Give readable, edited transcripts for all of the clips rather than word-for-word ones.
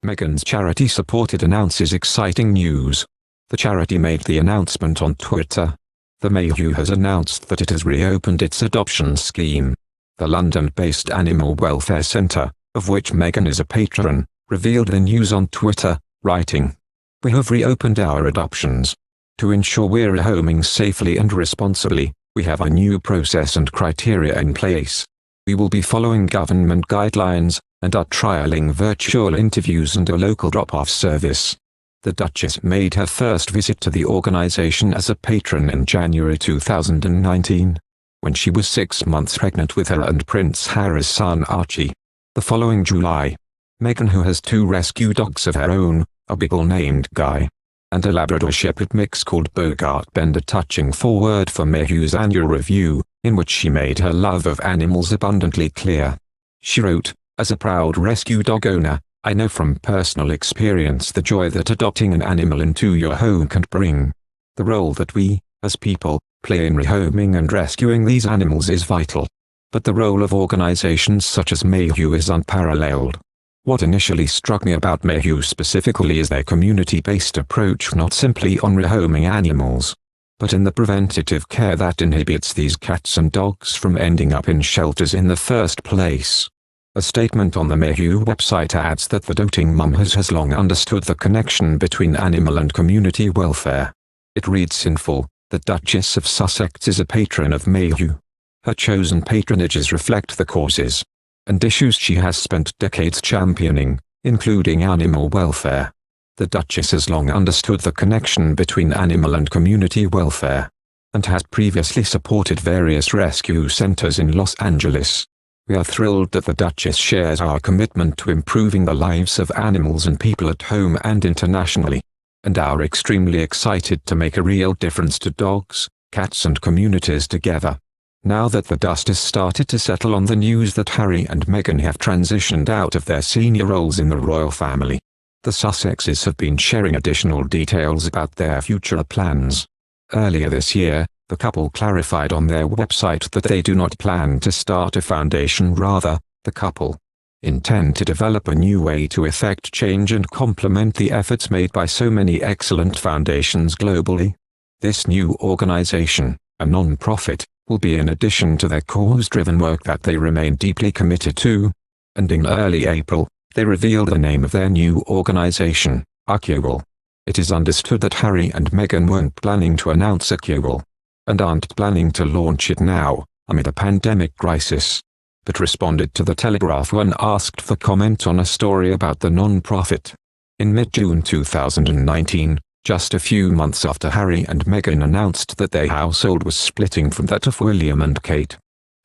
Meghan's charity supported announces exciting news. The charity made the announcement on Twitter. The Mayhew has announced that it has reopened its adoption scheme. The London-based Animal Welfare Centre, of which Meghan is a patron, revealed the news on Twitter, writing, "We have reopened our adoptions. To ensure we're rehoming safely and responsibly, we have a new process and criteria in place. We will be following government guidelines, and are trialing virtual interviews and a local drop-off service." The Duchess made her first visit to the organisation as a patron in January 2019, when she was 6 months pregnant with her and Prince Harry's son Archie. The following July, Meghan, who has 2 rescue dogs of her own, a beagle named Guy, and a Labrador Shepherd mix called Bogart, penned a touching foreword for Mayhew's annual review, in which she made her love of animals abundantly clear. She wrote, "As a proud rescue dog owner, I know from personal experience the joy that adopting an animal into your home can bring. The role that we, as people, play in rehoming and rescuing these animals is vital. But the role of organizations such as Mayhew is unparalleled. What initially struck me about Mayhew specifically is their community-based approach, not simply on rehoming animals, but in the preventative care that inhibits these cats and dogs from ending up in shelters in the first place." A statement on the Mayhew website adds that the doting mum has long understood the connection between animal and community welfare. It reads in full, "The Duchess of Sussex is a patron of Mayhew. Her chosen patronages reflect the causes and issues she has spent decades championing, including animal welfare. The Duchess has long understood the connection between animal and community welfare, and has previously supported various rescue centers in Los Angeles. We are thrilled that the Duchess shares our commitment to improving the lives of animals and people at home and internationally, and are extremely excited to make a real difference to dogs, cats and communities together." Now that the dust has started to settle on the news that Harry and Meghan have transitioned out of their senior roles in the royal family, the Sussexes have been sharing additional details about their future plans. Earlier this year, the couple clarified on their website that they do not plan to start a foundation. Rather, the couple intend to develop a new way to effect change and complement the efforts made by so many excellent foundations globally. This new organization, a non-profit, will be in addition to their cause-driven work that they remain deeply committed to. And in early April, they revealed the name of their new organization, Markle. It is understood that Harry and Meghan weren't planning to announce Markle, and aren't planning to launch it now, amid a pandemic crisis, but responded to The Telegraph when asked for comment on a story about the non-profit. In mid-June 2019, just a few months after Harry and Meghan announced that their household was splitting from that of William and Kate,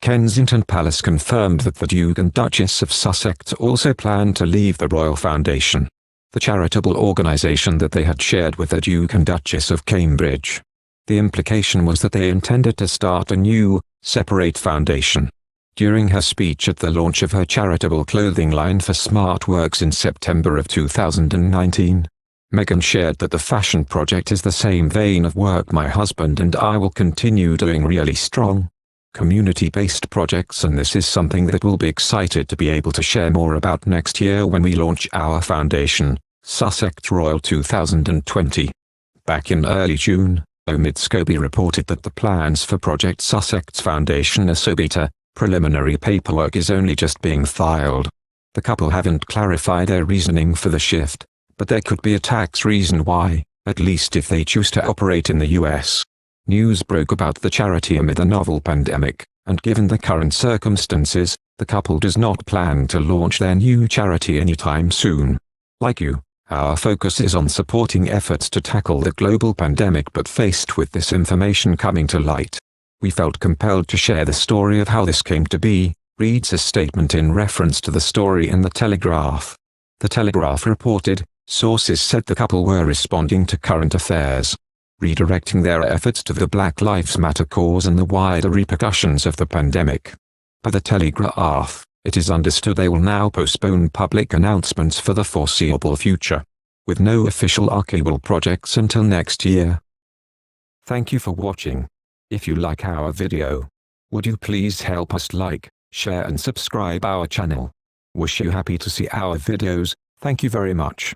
Kensington Palace confirmed that the Duke and Duchess of Sussex also planned to leave the Royal Foundation, the charitable organisation that they had shared with the Duke and Duchess of Cambridge. The implication was that they intended to start a new, separate foundation. During her speech at the launch of her charitable clothing line for SmartWorks in September of 2019, Meghan shared that the fashion project is the same vein of work my husband and I will continue doing, really strong, community-based projects, and this is something that we'll be excited to be able to share more about next year when we launch our foundation, Sussex Royal 2020. Back in early June, Omid Scobie reported that the plans for Project Sussex Foundation Asobita, preliminary paperwork is only just being filed. The couple haven't clarified their reasoning for the shift, but there could be a tax reason why, at least if they choose to operate in the US. News broke about the charity amid the novel pandemic, and given the current circumstances, the couple does not plan to launch their new charity anytime soon. Like you, our focus is on supporting efforts to tackle the global pandemic, but faced with this information coming to light, we felt compelled to share the story of how this came to be, reads a statement in reference to the story in The Telegraph. The Telegraph reported, sources said the couple were responding to current affairs, redirecting their efforts to the Black Lives Matter cause and the wider repercussions of the pandemic. By The Telegraph, it is understood they will now postpone public announcements for the foreseeable future, with no official Markle projects until next year. Thank you for watching. If you like our video, would you please help us like, share and subscribe our channel. Wish you happy to see our videos. Thank you very much.